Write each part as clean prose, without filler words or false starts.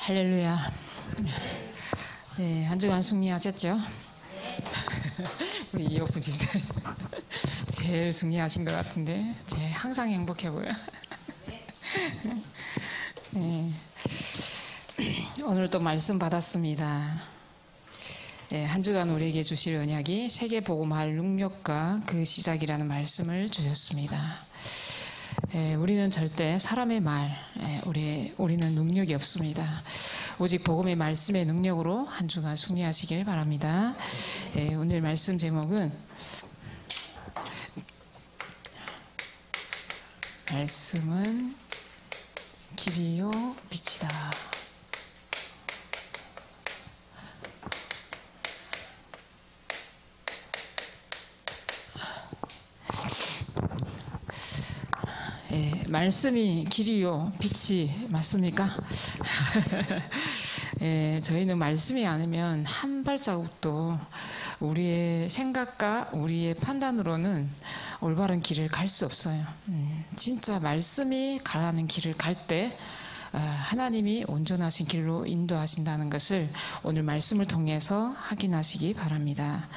할렐루야. 네, 한 주간 승리하셨죠? 우리 이옥분 집사님 제일 승리하신 것 같은데 제일 항상 행복해 보여. 네. 오늘 또 말씀 받았습니다. 네, 한 주간 우리에게 주실 언약이 세계복음할 능력과 그 시작이라는 말씀을 주셨습니다. 우리는 절대 사람의 말, 우리는 능력이 없습니다. 오직 복음의 말씀의 능력으로 한 주간 승리하시길 바랍니다. 오늘 말씀 제목은 말씀은 길이요 빛이다. 말씀이 길이요 빛이 맞습니까? 저희는 말씀이 아니면 한 발자국도 우리의 생각과 우리의 판단으로는 올바른 길을 갈 수 없어요. 진짜 말씀이 가라는 길을 갈 때 하나님이 온전하신 길로 인도하신다는 것을 오늘 말씀을 통해서 확인하시기 바랍니다.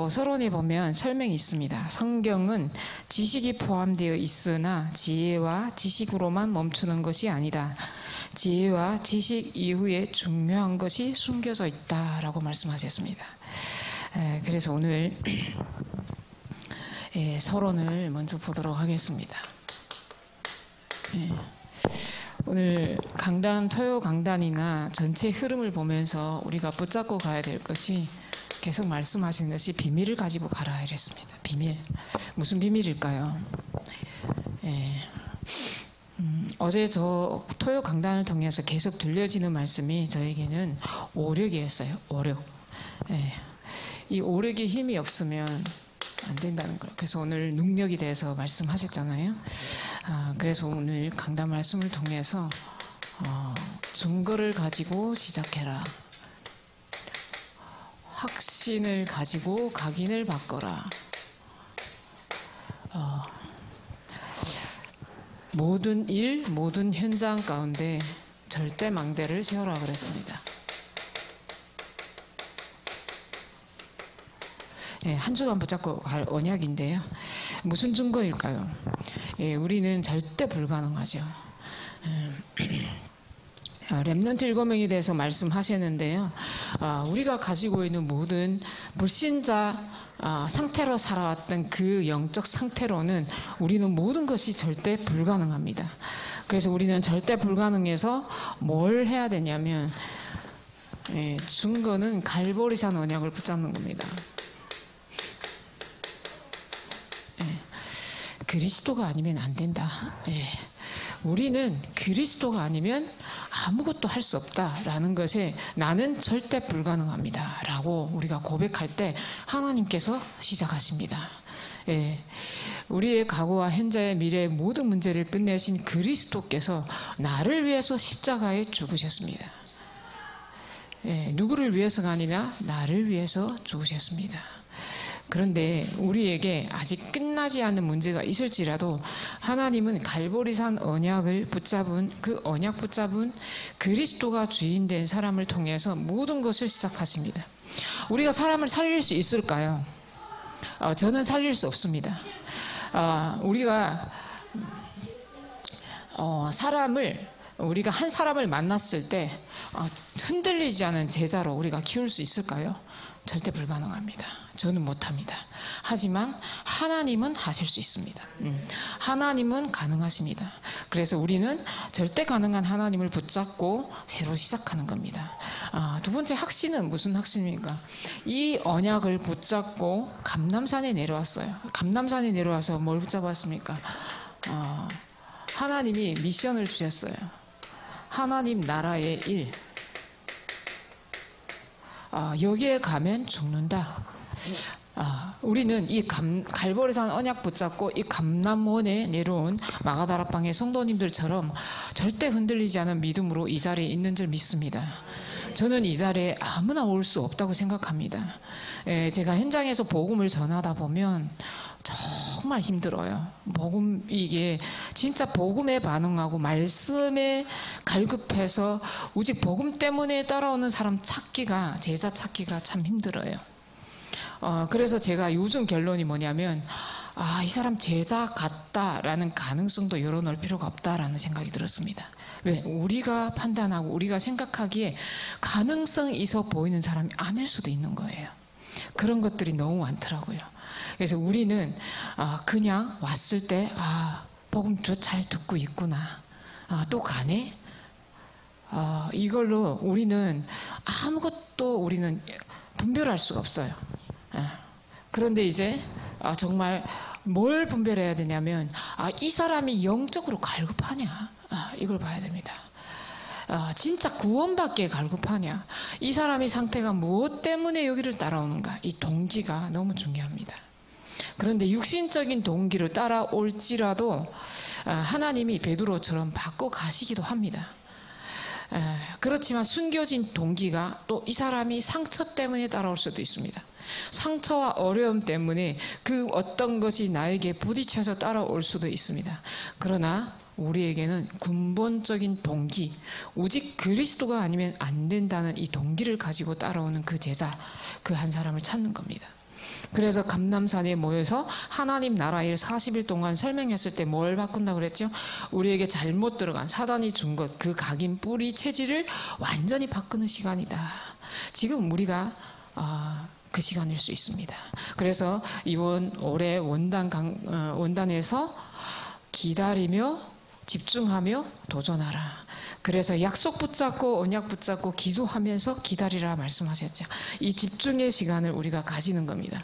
서론에 보면 설명이 있습니다. 성경은 지식이 포함되어 있으나 지혜와 지식으로만 멈추는 것이 아니다. 지혜와 지식 이후에 중요한 것이 숨겨져 있다라고 말씀하셨습니다. 그래서 오늘 서론을 먼저 보도록 하겠습니다. 오늘 강단, 토요 강단이나 전체 흐름을 보면서 우리가 붙잡고 가야 될 것이 계속 말씀하시는 것이 비밀을 가지고 가라 이랬습니다. 비밀. 무슨 비밀일까요? 어제 저 토요 강단을 통해서 계속 들려지는 말씀이 저에게는 오력이었어요. 오력. 이 오력에 힘이 없으면 안 된다는 거예요. 그래서 오늘 능력에 대해서 말씀하셨잖아요. 그래서 오늘 강단 말씀을 통해서 증거를 가지고 시작해라. 확신을 가지고 각인을 바꿔라. 모든 일, 모든 현장 가운데 절대 망대를 세우라 그랬습니다. 한 주간 붙잡고 갈 언약인데요. 무슨 증거일까요? 우리는 절대 불가능하죠. 렘넌트 7명에 대해서 말씀하셨는데요. 우리가 가지고 있는 모든 불신자 상태로 살아왔던 그 영적 상태로는 우리는 모든 것이 절대 불가능합니다. 그래서 우리는 절대 불가능해서 뭘 해야 되냐면 증거는 갈보리산 언약을 붙잡는 겁니다. 그리스도가 아니면 안 된다. 우리는 그리스도가 아니면 아무것도 할 수 없다라는 것에 나는 절대 불가능합니다 라고 우리가 고백할 때 하나님께서 시작하십니다. 우리의 과거와 현재의 미래의 모든 문제를 끝내신 그리스도께서 나를 위해서 십자가에 죽으셨습니다. 누구를 위해서가 아니라 나를 위해서 죽으셨습니다. 그런데 우리에게 아직 끝나지 않은 문제가 있을지라도 하나님은 갈보리산 언약을 붙잡은 그 언약 붙잡은 그리스도가 주인된 사람을 통해서 모든 것을 시작하십니다. 우리가 사람을 살릴 수 있을까요? 저는 살릴 수 없습니다. 우리가 우리가 한 사람을 만났을 때 흔들리지 않은 제자로 우리가 키울 수 있을까요? 절대 불가능합니다. 저는 못합니다. 하지만 하나님은 하실 수 있습니다. 하나님은 가능하십니다. 그래서 우리는 절대 가능한 하나님을 붙잡고 새로 시작하는 겁니다. 두 번째 확신은 무슨 확신입니까? 이 언약을 붙잡고 감람산에 내려왔어요. 감람산에 내려와서 뭘 붙잡았습니까? 하나님이 미션을 주셨어요. 하나님 나라의 일. 여기에 가면 죽는다. 우리는 이 갈보리산 언약 붙잡고 이 감람원에 내려온 마가다락방의 성도님들처럼 절대 흔들리지 않은 믿음으로 이 자리에 있는 줄 믿습니다. 저는 이 자리에 아무나 올 수 없다고 생각합니다. 제가 현장에서 복음을 전하다 보면 정말 정말 힘들어요. 복음, 이게 진짜 복음에 반응하고 말씀에 갈급해서 오직 복음 때문에 따라오는 사람 찾기가, 제자 찾기가 참 힘들어요. 그래서 제가 요즘 결론이 뭐냐면, 이 사람 제자 같다라는 가능성도 열어놓을 필요가 없다라는 생각이 들었습니다. 왜? 우리가 판단하고 우리가 생각하기에 가능성 있어 보이는 사람이 아닐 수도 있는 거예요. 그런 것들이 너무 많더라고요. 그래서 우리는 그냥 왔을 때 복음 잘 듣고 있구나, 또 가네, 이걸로 우리는 아무것도 우리는 분별할 수가 없어요. 그런데 이제 정말 뭘 분별해야 되냐면 이 사람이 영적으로 갈급하냐, 이걸 봐야 됩니다. 진짜 구원받기에 갈급하냐, 이 사람의 상태가 무엇 때문에 여기를 따라오는가, 이 동기가 너무 중요합니다. 그런데 육신적인 동기를 따라올지라도 하나님이 베드로처럼 바꿔 가시기도 합니다. 그렇지만 숨겨진 동기가 또 이 사람이 상처 때문에 따라올 수도 있습니다. 상처와 어려움 때문에 그 어떤 것이 나에게 부딪혀서 따라올 수도 있습니다. 그러나 우리에게는 근본적인 동기, 오직 그리스도가 아니면 안 된다는 이 동기를 가지고 따라오는 그 제자, 그 한 사람을 찾는 겁니다. 그래서 감람산에 모여서 하나님 나라 일 40일 동안 설명했을 때 뭘 바꾼다 그랬죠? 우리에게 잘못 들어간 사단이 준 것, 그 각인 뿌리 체질을 완전히 바꾸는 시간이다. 지금 우리가 그 시간일 수 있습니다. 그래서 이번 올해 원단에서 기다리며 집중하며 도전하라. 그래서 약속 붙잡고 언약 붙잡고 기도하면서 기다리라 말씀하셨죠. 이 집중의 시간을 우리가 가지는 겁니다.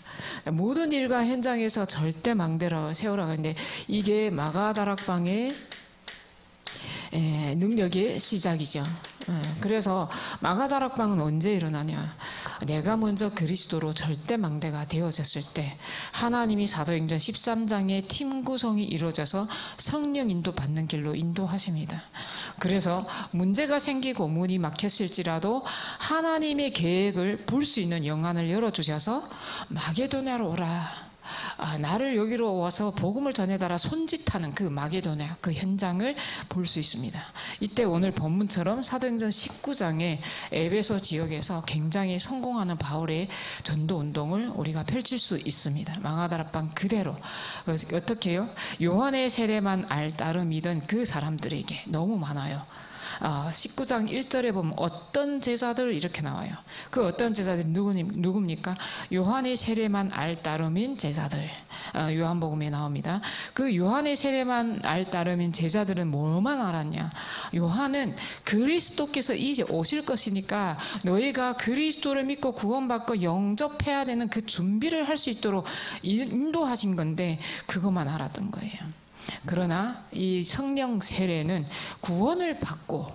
모든 일과 현장에서 절대 망대로 세우라고 하는데, 이게 마가다락방의 능력의 시작이죠. 그래서 마가다락방은 언제 일어나냐, 내가 먼저 그리스도로 절대 망대가 되어졌을 때 하나님이 사도행전 13장의 팀 구성이 이루어져서 성령 인도 받는 길로 인도하십니다. 그래서 문제가 생기고 문이 막혔을지라도 하나님의 계획을 볼 수 있는 영안을 열어주셔서 마게도냐로 오라, 나를 여기로 와서 복음을 전해달라 손짓하는 그 마게도냐, 그 현장을 볼 수 있습니다. 이때 오늘 본문처럼 사도행전 19장의 에베소 지역에서 굉장히 성공하는 바울의 전도 운동을 우리가 펼칠 수 있습니다. 마가다락방 그대로. 어떻게 해요? 요한의 세례만 알 따름이던 그 사람들에게 너무 많아요. 19장 1절에 보면 어떤 제자들 이렇게 나와요. 그 어떤 제자들이 누굽니까? 요한의 세례만 알 따름인 제자들. 요한복음에 나옵니다. 그 요한의 세례만 알 따름인 제자들은 뭐만 알았냐? 요한은 그리스도께서 이제 오실 것이니까 너희가 그리스도를 믿고 구원받고 영접해야 되는 그 준비를 할 수 있도록 인도하신 건데 그것만 알았던 거예요. 그러나 이 성령 세례는 구원을 받고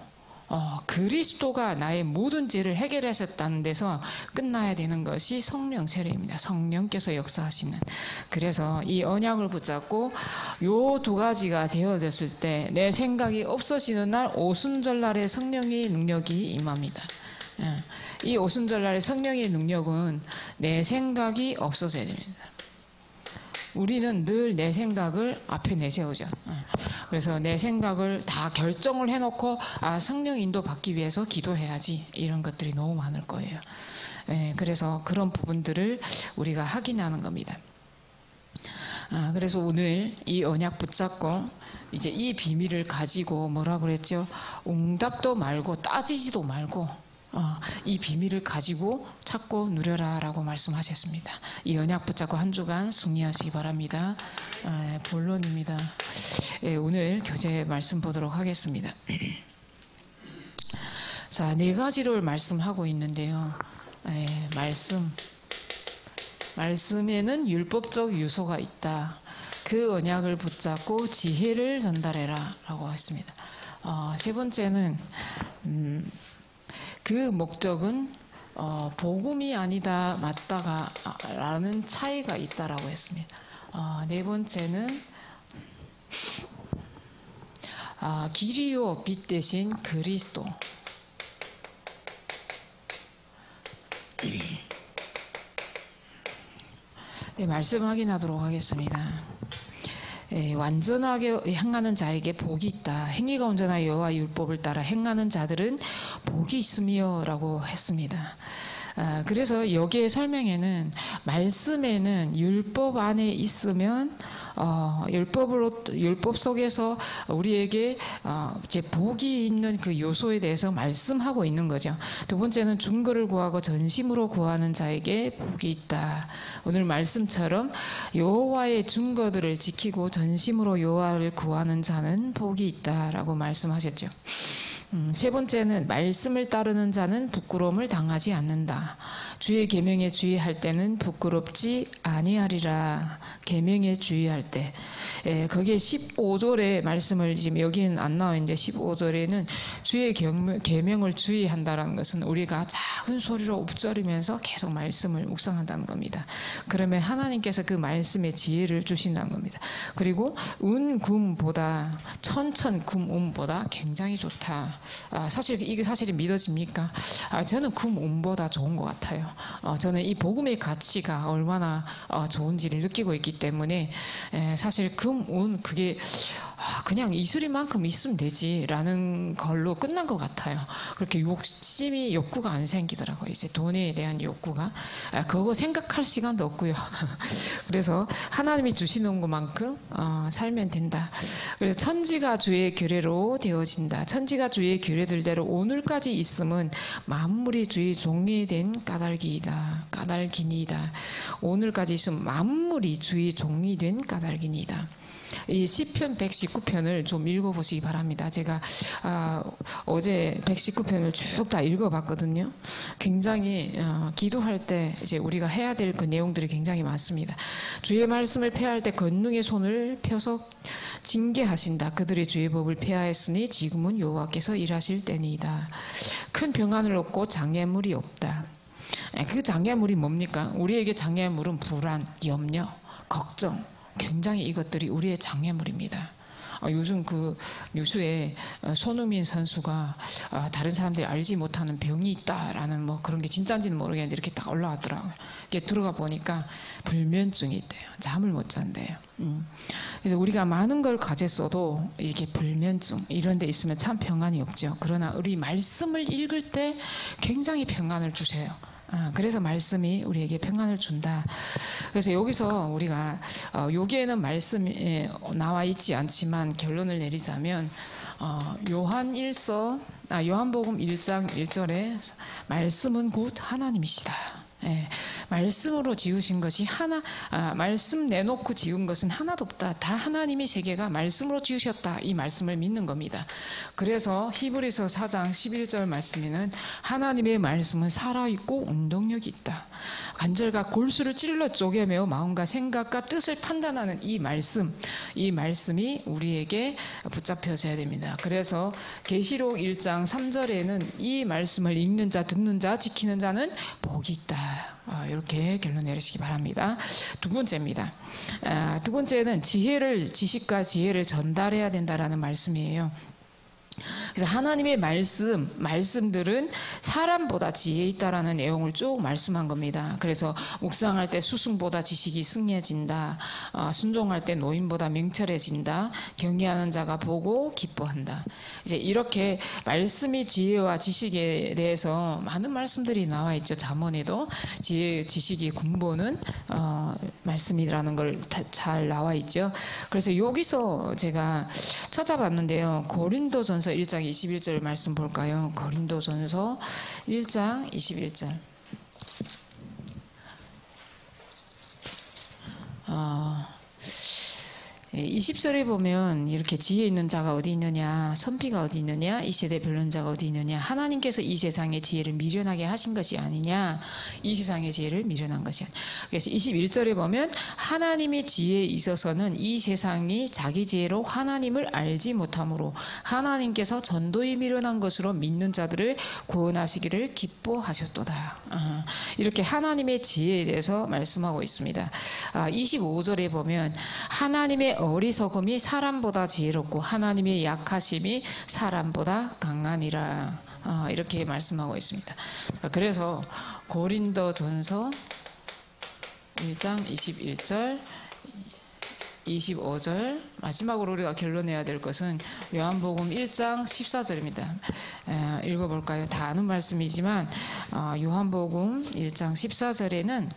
그리스도가 나의 모든 죄를 해결하셨다는 데서 끝나야 되는 것이 성령 세례입니다. 성령께서 역사하시는. 그래서 이 언약을 붙잡고 요 두 가지가 되어졌을 때 내 생각이 없어지는 날 오순절날의 성령의 능력이 임합니다. 이 오순절날의 성령의 능력은 내 생각이 없어져야 됩니다. 우리는 늘 내 생각을 앞에 내세우죠. 그래서 내 생각을 다 결정을 해놓고 성령 인도 받기 위해서 기도해야지, 이런 것들이 너무 많을 거예요. 그래서 그런 부분들을 우리가 확인하는 겁니다. 그래서 오늘 이 언약 붙잡고 이제 이 비밀을 가지고 뭐라 그랬죠? 응답도 말고 따지지도 말고 이 비밀을 가지고 찾고 누려라 라고 말씀하셨습니다. 이 언약 붙잡고 한 주간 승리하시기 바랍니다. 본론입니다. 오늘 교재 말씀 보도록 하겠습니다. 자, 4가지를 말씀하고 있는데요. 말씀에는 율법적 요소가 있다. 그 언약을 붙잡고 지혜를 전달해라 라고 했습니다. 세 번째는 그 목적은 복음이 아니다 맞다가 라는 차이가 있다라고 했습니다. 네 번째는 길이요 빛 대신 그리스도. 네, 말씀 확인하도록 하겠습니다. 완전하게 행하는 자에게 복이 있다. 행위가 온전하여 여호와의 율법을 따라 행하는 자들은 복이 있으며라고 했습니다. 그래서 여기에 설명에는 말씀에는 율법 안에 있으면 율법 속에서 우리에게 이제 복이 있는 그 요소에 대해서 말씀하고 있는 거죠. 두 번째는 중거를 구하고 전심으로 구하는 자에게 복이 있다. 오늘 말씀처럼 여호와의 증거들을 지키고 전심으로 여호와를 구하는 자는 복이 있다라고 말씀하셨죠. 세 번째는 말씀을 따르는 자는 부끄러움을 당하지 않는다. 주의 계명에 주의할 때는 부끄럽지 아니하리라. 계명에 주의할 때. 거기에 15절의 말씀을 지금 여기는 안 나와 있는데 15절에는 주의 계명을 주의한다라는 것은 우리가 작은 소리로 읊조리면서 계속 말씀을 묵상한다는 겁니다. 그러면 하나님께서 그 말씀에 지혜를 주신다는 겁니다. 그리고 은금보다 천천금운보다 굉장히 좋다. 사실 이게 사실이 믿어집니까? 저는 금운보다 좋은 것 같아요. 저는 이 복음의 가치가 얼마나 좋은지를 느끼고 있기 때문에 사실 금운 그게 그냥 이슬이만큼 있으면 되지라는 걸로 끝난 것 같아요. 그렇게 욕구가 안 생기더라고요. 이제 돈에 대한 욕구가 그거 생각할 시간도 없고요. 그래서 하나님이 주시는 것만큼 살면 된다. 그래서 천지가 주의 규례로 되어진다. 천지가 주의 규례들대로 오늘까지 있음은 만물이 주의 종이 된 까닭이니이다. 오늘까지 있으면 만물이 주의 종이 된 까닭이니이다. 이 시편 119편을 좀 읽어보시기 바랍니다. 제가 어제 119편을 쭉 다 읽어봤거든요. 굉장히 기도할 때 이제 우리가 해야 될 그 내용들이 굉장히 많습니다. 주의 말씀을 폐할 때 권능의 손을 펴서 징계하신다. 그들이 주의 법을 폐하였으니 지금은 여호와께서 일하실 때니이다. 큰 평안을 얻고 장애물이 없다. 그 장애물이 뭡니까? 우리에게 장애물은 불안, 염려, 걱정. 굉장히 이것들이 우리의 장애물입니다. 요즘 그 뉴스에 손흥민 선수가 다른 사람들이 알지 못하는 병이 있다라는 뭐 그런 게 진짜인지는 모르겠는데 이렇게 딱 올라왔더라고요. 이게 들어가 보니까 불면증이 있대요. 잠을 못 잔대요. 그래서 우리가 많은 걸 가졌어도 이게 불면증 이런 데 있으면 참 평안이 없죠. 그러나 우리 말씀을 읽을 때 굉장히 평안을 주세요. 그래서 말씀이 우리에게 평안을 준다. 그래서 여기서 우리가 여기에는 말씀이 나와 있지 않지만 결론을 내리자면 요한복음 1장 1절에 말씀은 곧 하나님이시다. 말씀으로 지으신 것이 말씀 내놓고 지은 것은 하나도 없다. 다 하나님의 세계가 말씀으로 지으셨다. 이 말씀을 믿는 겁니다. 그래서 히브리서 4장 11절 말씀에는 하나님의 말씀은 살아있고 운동력이 있다. 관절과 골수를 찔러 쪼개며 마음과 생각과 뜻을 판단하는 이 말씀이 우리에게 붙잡혀져야 됩니다. 그래서 계시록 1장 3절에는 이 말씀을 읽는 자, 듣는 자, 지키는 자는 복이 있다. 이렇게 결론 내리시기 바랍니다. 두 번째입니다. 두 번째는 지식과 지혜를 전달해야 된다라는 말씀이에요. 그래서 하나님의 말씀들은 사람보다 지혜 있다라는 내용을 쭉 말씀한 겁니다. 그래서 묵상할 때 수승보다 지식이 승리해진다. 순종할 때 노인보다 명철해진다. 경외하는 자가 보고 기뻐한다. 이제 이렇게 말씀이 지혜와 지식에 대해서 많은 말씀들이 나와 있죠. 잠언에도 지식이 근본은 말씀이라는 걸 잘 나와 있죠. 그래서 여기서 제가 찾아봤는데요. 고린도전서 1장 21절 말씀 볼까요? 고린도전서 1장 21절. 20절에 보면 이렇게 지혜 있는 자가 어디 있느냐, 선비가 어디 있느냐, 이 세대 변론자가 어디 있느냐, 하나님께서 이 세상의 지혜를 미련하게 하신 것이 아니냐, 이 세상의 지혜를 미련한 것이 아니냐. 그래서 21절에 보면 하나님의 지혜에 있어서는 이 세상이 자기 지혜로 하나님을 알지 못하므로 하나님께서 전도에 미련한 것으로 믿는 자들을 구원하시기를 기뻐하셨도다. 이렇게 하나님의 지혜에 대해서 말씀하고 있습니다. 25절에 보면 하나님의 어리석음이 사람보다 지혜롭고 하나님의 약하심이 사람보다 강하니라. 이렇게 말씀하고 있습니다. 그래서 고린도전서 1장 21절 25절, 마지막으로 우리가 결론내야 될 것은 요한복음 1장 14절입니다. 읽어볼까요? 다 아는 말씀이지만 요한복음 1장 14절에는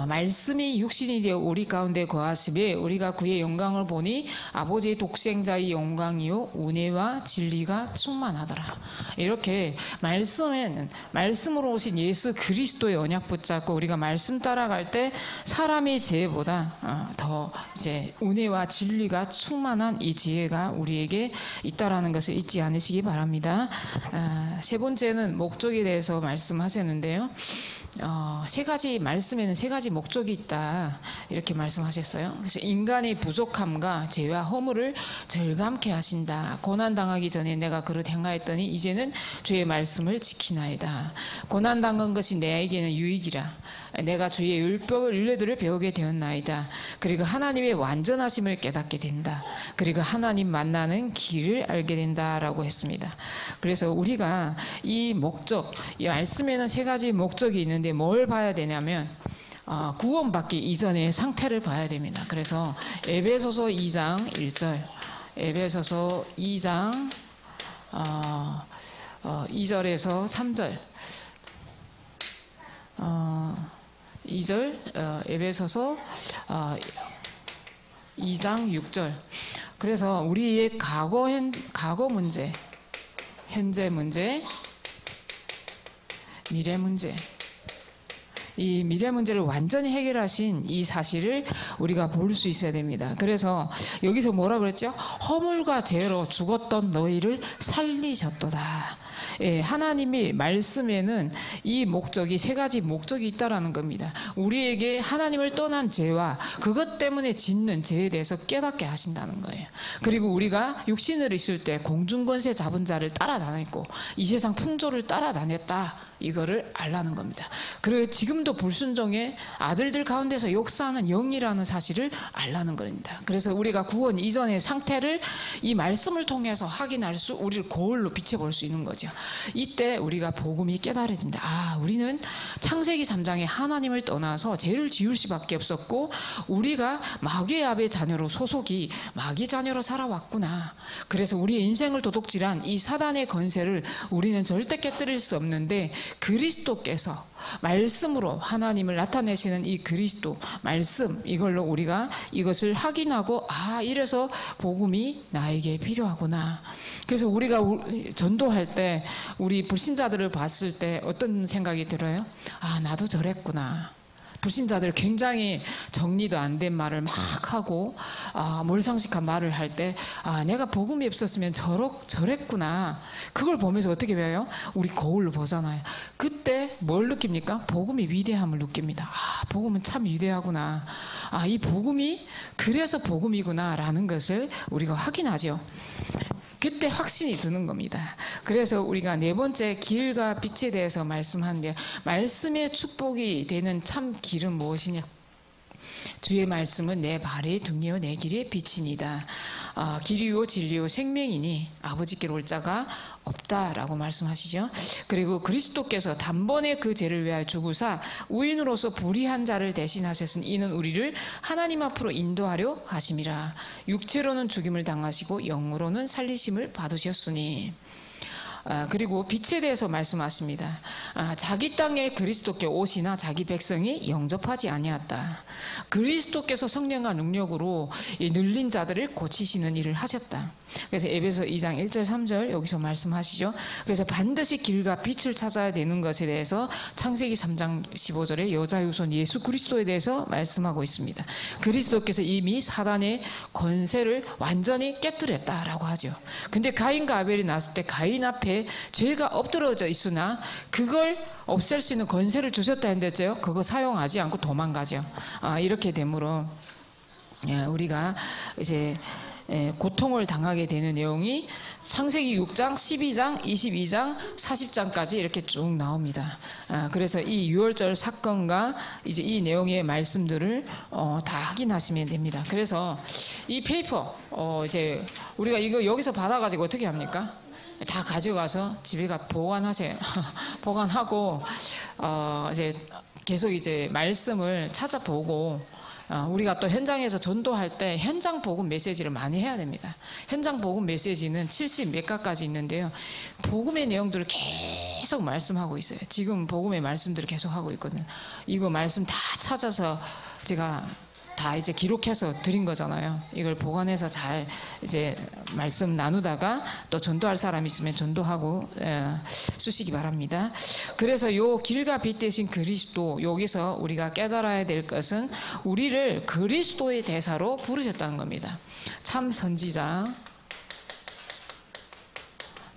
말씀이 육신이 되어 우리 가운데 거하시매 우리가 그의 영광을 보니 아버지의 독생자의 영광이요 은혜와 진리가 충만하더라. 이렇게 말씀으로 오신 예수 그리스도의 언약 붙잡고 우리가 말씀 따라갈 때 사람의 지혜보다 더 이제 은혜와 진리가 충만한 이 지혜가 우리에게 있다라는 것을 잊지 않으시기 바랍니다. 세 번째는 목적에 대해서 말씀하셨는데요. 세 가지 말씀에는 세 가지 목적이 있다 이렇게 말씀하셨어요. 그래서 인간의 부족함과 죄와 허물을 절감케 하신다. 고난 당하기 전에 내가 그릇 행하였더니 이제는 주의 말씀을 지키나이다. 고난 당한 것이 내에게는 유익이라. 내가 주의 율법을 율례들을 배우게 되었나이다. 그리고 하나님의 완전하심을 깨닫게 된다. 그리고 하나님 만나는 길을 알게 된다라고 했습니다. 그래서 우리가 이 목적, 이 말씀에는 세 가지 목적이 있는데 뭘 봐야 되냐면 구원받기 이전의 상태를 봐야 됩니다. 그래서 에베소서 2장 1절, 에베소서 2장 2절에서 3절, 2절, 에베소서 2장 6절. 그래서 우리의 과거 문제, 현재 문제, 미래 문제, 이 미래 문제를 완전히 해결하신 이 사실을 우리가 볼 수 있어야 됩니다. 그래서 여기서 뭐라 그랬죠? 허물과 죄로 죽었던 너희를 살리셨도다. 예, 하나님이 말씀에는 이 목적이 세 가지 목적이 있다라는 겁니다. 우리에게 하나님을 떠난 죄와 그것 때문에 짓는 죄에 대해서 깨닫게 하신다는 거예요. 그리고 우리가 육신을 있을 때 공중권세 잡은 자를 따라다녔고 이 세상 풍조를 따라다녔다. 이거를 알라는 겁니다. 그리고 지금도 불순종의 아들들 가운데서 역사하는 영이라는 사실을 알라는 겁니다. 그래서 우리가 구원 이전의 상태를 이 말씀을 통해서 확인할 수, 우리를 거울로 비춰볼 수 있는 거죠. 이때 우리가 복음이 깨달아집니다. 우리는 창세기 3장에 하나님을 떠나서 죄를 지을 수밖에 없었고 우리가 마귀의 아베 자녀로 소속이 마귀 자녀로 살아왔구나. 그래서 우리의 인생을 도둑질한 이 사단의 권세를 우리는 절대 깨뜨릴 수 없는데 그리스도께서 말씀으로 하나님을 나타내시는 이 그리스도 말씀, 이걸로 우리가 이것을 확인하고 이래서 복음이 나에게 필요하구나. 그래서 우리가 전도할 때 우리 불신자들을 봤을 때 어떤 생각이 들어요? 나도 저랬구나. 불신자들 굉장히 정리도 안 된 말을 막 하고 몰상식한 말을 할 때 내가 복음이 없었으면 저랬구나. 그걸 보면서 어떻게 배워요? 우리 거울로 보잖아요. 그때 뭘 느낍니까? 복음의 위대함을 느낍니다. 복음은 참 위대하구나. 이 복음이 그래서 복음이구나 라는 것을 우리가 확인하죠. 그때 확신이 드는 겁니다. 그래서 우리가 네 번째 길과 빛에 대해서 말씀하는데 말씀의 축복이 되는 참 길은 무엇이냐? 주의 말씀은 내 발의 등이요 내 길의 빛이니다. 길이요 진리요 생명이니 아버지께로 올 자가 없다라고 말씀하시죠. 그리고 그리스도께서 단번에 그 죄를 위하여 죽으사 의인으로서 불의한 자를 대신하셨으니 이는 우리를 하나님 앞으로 인도하려 하심이라. 육체로는 죽임을 당하시고 영으로는 살리심을 받으셨으니. 그리고 빛에 대해서 말씀하십니다. 자기 땅에 그리스도께 오시나 자기 백성이 영접하지 아니하였다. 그리스도께서 성령과 능력으로 이 눌린 자들을 고치시는 일을 하셨다. 그래서 에베소 2장 1절 3절 여기서 말씀하시죠. 그래서 반드시 길과 빛을 찾아야 되는 것에 대해서 창세기 3장 15절에 여자의 후손 예수 그리스도에 대해서 말씀하고 있습니다. 그리스도께서 이미 사단의 권세를 완전히 깨뜨렸다라고 하죠. 근데 가인과 아벨이 나왔을 때 가인 앞에 죄가 엎드러져 있으나 그걸 없앨 수 있는 권세를 주셨다 했는데요. 그거 사용하지 않고 도망가죠. 이렇게 되므로 우리가 이제 고통을 당하게 되는 내용이 창세기 6장, 12장, 22장, 40장까지 이렇게 쭉 나옵니다. 그래서 이 유월절 사건과 이제 이 내용의 말씀들을 다 확인하시면 됩니다. 그래서 이 페이퍼 이제 우리가 이거 여기서 받아가지고 어떻게 합니까? 다 가져가서 집에 가 보관하세요. 보관하고 이제 계속 이제 말씀을 찾아보고 우리가 또 현장에서 전도할 때 현장 복음 메시지를 많이 해야 됩니다. 현장 복음 메시지는 70 몇 가까지 있는데요. 복음의 내용들을 계속 말씀하고 있어요. 지금 복음의 말씀들을 계속 하고 있거든요. 이거 말씀 다 찾아서 제가 다 이제 기록해서 드린 거잖아요. 이걸 보관해서 잘 이제 말씀 나누다가 또 전도할 사람 있으면 전도하고 쓰시기 바랍니다. 그래서 요 길과 빛 대신 그리스도, 여기서 우리가 깨달아야 될 것은 우리를 그리스도의 대사로 부르셨다는 겁니다. 참 선지자,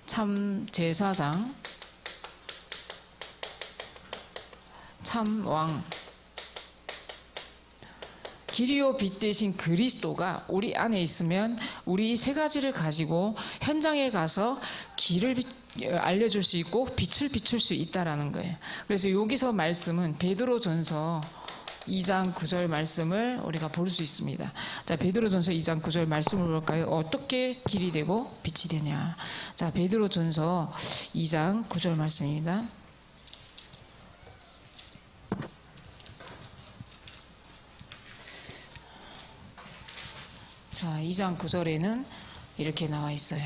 참 제사장, 참 왕. 길이요 빛 대신 그리스도가 우리 안에 있으면 우리 세 가지를 가지고 현장에 가서 길을 알려줄 수 있고 빛을 비출 수 있다라는 거예요. 그래서 여기서 말씀은 베드로전서 2장 9절 말씀을 우리가 볼 수 있습니다. 자, 베드로전서 2장 9절 말씀을 볼까요? 어떻게 길이 되고 빛이 되냐. 자, 베드로전서 2장 9절 말씀입니다. 자, 2장 9절에는 이렇게 나와 있어요.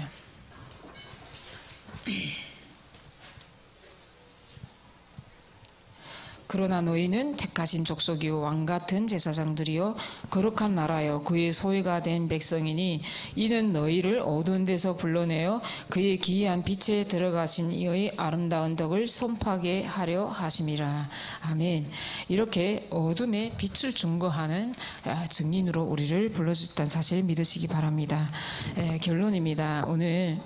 그러나 너희는 택하신 족속이요 왕같은 제사장들이요 거룩한 나라요 그의 소유가 된 백성이니 이는 너희를 어두운 데서 불러내어 그의 기이한 빛에 들어가신 이의 아름다운 덕을 선포하게 하려 하심이라. 아멘. 이렇게 어둠에 빛을 증거하는 증인으로 우리를 불러주셨다는 사실을 믿으시기 바랍니다. 결론입니다. 오늘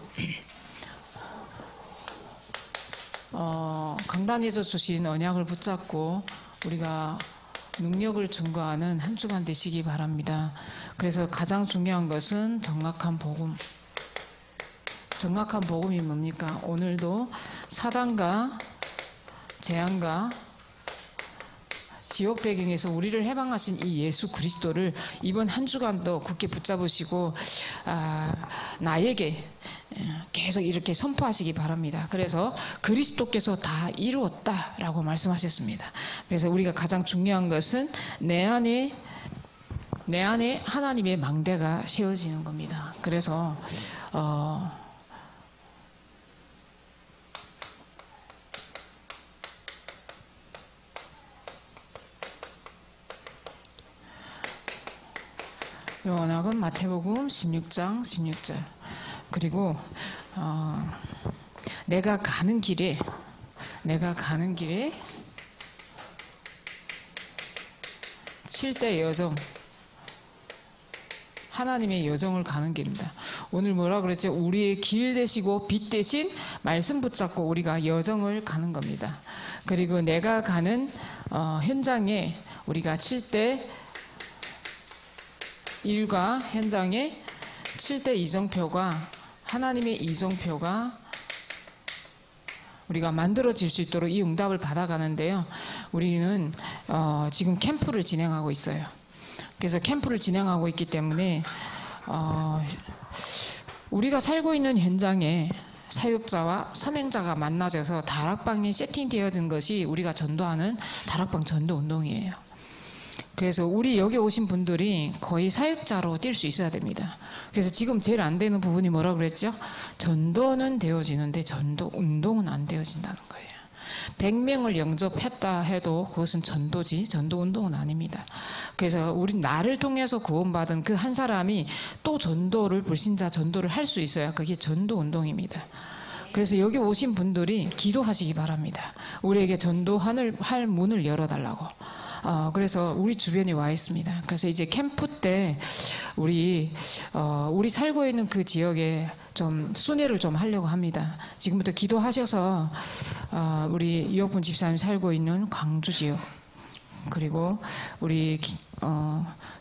강단에서 주신 언약을 붙잡고 우리가 능력을 증거하는 한 주간 되시기 바랍니다. 그래서 가장 중요한 것은 정확한 복음. 정확한 복음이 뭡니까? 오늘도 사단과 재앙과 지옥 배경에서 우리를 해방하신 이 예수 그리스도를 이번 한 주간도 굳게 붙잡으시고 나에게 계속 이렇게 선포하시기 바랍니다. 그래서 그리스도께서 다 이루었다라고 말씀하셨습니다. 그래서 우리가 가장 중요한 것은 내 안에 하나님의 망대가 세워지는 겁니다. 그래서 이 언약은 마태복음 16장 16절. 그리고 내가 가는 길에 7대 여정, 하나님의 여정을 가는 길입니다. 오늘 뭐라 그랬죠? 우리의 길 되시고 빛 대신 말씀 붙잡고 우리가 여정을 가는 겁니다. 그리고 내가 가는 현장에 우리가 7대 일과 현장에 7대 이정표가 하나님의 이정표가 우리가 만들어질 수 있도록 이 응답을 받아가는데요. 우리는 지금 캠프를 진행하고 있어요. 그래서 캠프를 진행하고 있기 때문에 우리가 살고 있는 현장에 사역자와 사명자가 만나져서 다락방이 세팅되어 든 것이 우리가 전도하는 다락방 전도 운동이에요. 그래서 우리 여기 오신 분들이 거의 사역자로 뛸 수 있어야 됩니다. 그래서 지금 제일 안 되는 부분이 뭐라고 그랬죠? 전도는 되어지는데 전도 운동은 안 되어진다는 거예요. 100명을 영접했다 해도 그것은 전도지 전도 운동은 아닙니다. 그래서 우리 나를 통해서 구원받은 그 한 사람이 또 전도를 불신자 전도를 할 수 있어야 그게 전도 운동입니다. 그래서 여기 오신 분들이 기도하시기 바랍니다. 우리에게 전도할 문을 열어달라고. 그래서 우리 주변에 와 있습니다. 그래서 이제 캠프 때 우리 살고 있는 그 지역에 좀 순회를 좀 하려고 합니다. 지금부터 기도하셔서 우리 이옥분 집사님 살고 있는 광주 지역, 그리고 우리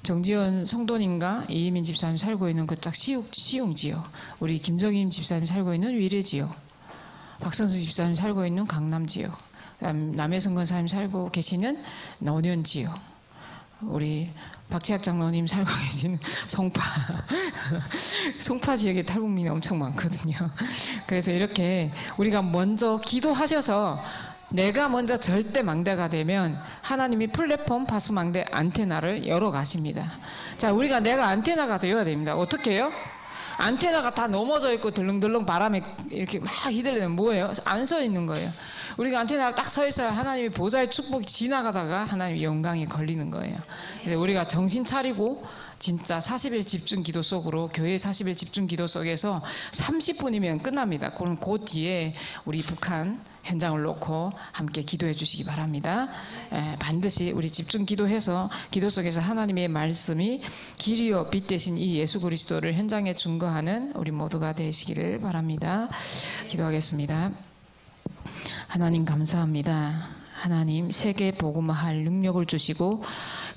정지현 성도님과 이희민 집사님 살고 있는 그 짝 시흥 지역, 우리 김정임 집사님 살고 있는 위례 지역, 박선수 집사님 살고 있는 강남 지역, 남해성 권사님 살고 계시는 논현 지역, 우리 박채학 장로님 살고 계시는 송파 지역에 탈북민이 엄청 많거든요. 그래서 이렇게 우리가 먼저 기도하셔서 내가 먼저 절대 망대가 되면 하나님이 플랫폼 파수망대 안테나를 열어 가십니다. 자, 우리가 내가 안테나가 되어야 됩니다. 어떻게 해요? 안테나가 다 넘어져 있고 들렁들렁 바람에 이렇게 막 휘둘리면 뭐예요? 안 서 있는 거예요. 우리가 안테나가 딱 서 있어야 하나님의 보좌의 축복이 지나가다가 하나님의 영광에 걸리는 거예요. 그래서 우리가 정신 차리고 진짜 40일 집중 기도 속으로, 교회 40일 집중 기도 속에서 30분이면 끝납니다. 그럼 그 뒤에 우리 북한 현장을 놓고 함께 기도해 주시기 바랍니다. 반드시 우리 집중 기도해서 기도 속에서 하나님의 말씀이 길이요 빛 대신 이 예수 그리스도를 현장에 증거하는 우리 모두가 되시기를 바랍니다. 기도하겠습니다. 하나님 감사합니다. 하나님 세계 복음화할 능력을 주시고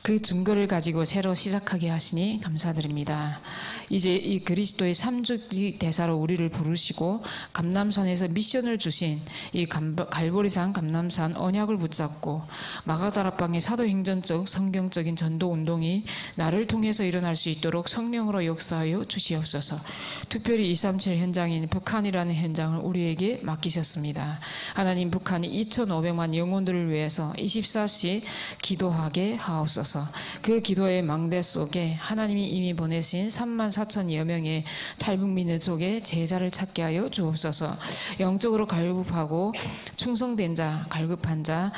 그 증거를 가지고 새로 시작하게 하시니 감사드립니다. 이제 이 그리스도의 삼주기 대사로 우리를 부르시고 감람산에서 미션을 주신 이 갈보리산 감람산 언약을 붙잡고 마가다락방의 사도행전적 성경적인 전도 운동이 나를 통해서 일어날 수 있도록 성령으로 역사하여 주시옵소서. 특별히 237 현장인 북한이라는 현장을 우리에게 맡기셨습니다. 하나님 북한이 2,500만 영혼들을 위해서 24시 기도하게 하옵소서. 그 기도의 망대 속에 하나님이 이미 보내신 34,000여 명의 탈북민의 족에 제자를 찾게 하여 주옵소서. 영적으로 갈급하고 충성된 자, 갈급한 자,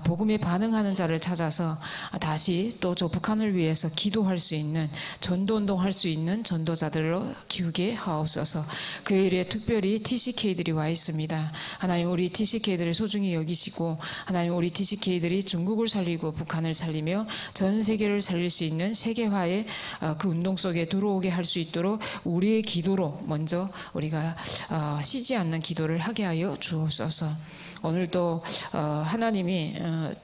복음에 반응하는 자를 찾아서 다시 또 저 북한을 위해서 기도할 수 있는, 전도운동할 수 있는 전도자들로 키우게 하옵소서. 그 일에 특별히 TCK들이 와 있습니다. 하나님 우리 TCK들을 소중히 여기시고 하나님 우리 TCK들이 중국을 살리고 북한을 살리며 전 세계를 살릴 수 있는 세계화의 그 운동 속에 들어오게 할 수 있도록 우리의 기도로 먼저 우리가 쉬지 않는 기도를 하게 하여 주옵소서. 오늘도 하나님이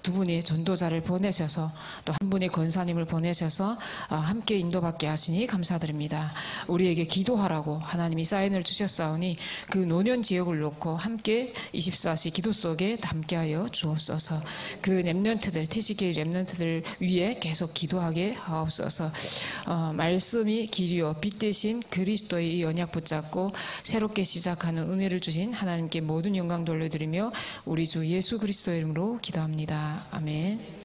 두 분의 전도자를 보내셔서 또 한 분의 권사님을 보내셔서 함께 인도받게 하시니 감사드립니다. 우리에게 기도하라고 하나님이 사인을 주셨사오니 그 노년 지역을 놓고 함께 24시 기도 속에 함께하여 주옵소서. 그 렘넌트들, TCK 렘넌트들 위에 계속 기도하게 하옵소서. 말씀이 길이요 빛 대신 그리스도의 이 언약 붙잡고 새롭게 시작하는 은혜를 주신 하나님께 모든 영광 돌려드리며 우리 주 예수 그리스도의 이름으로 기도합니다. 아멘.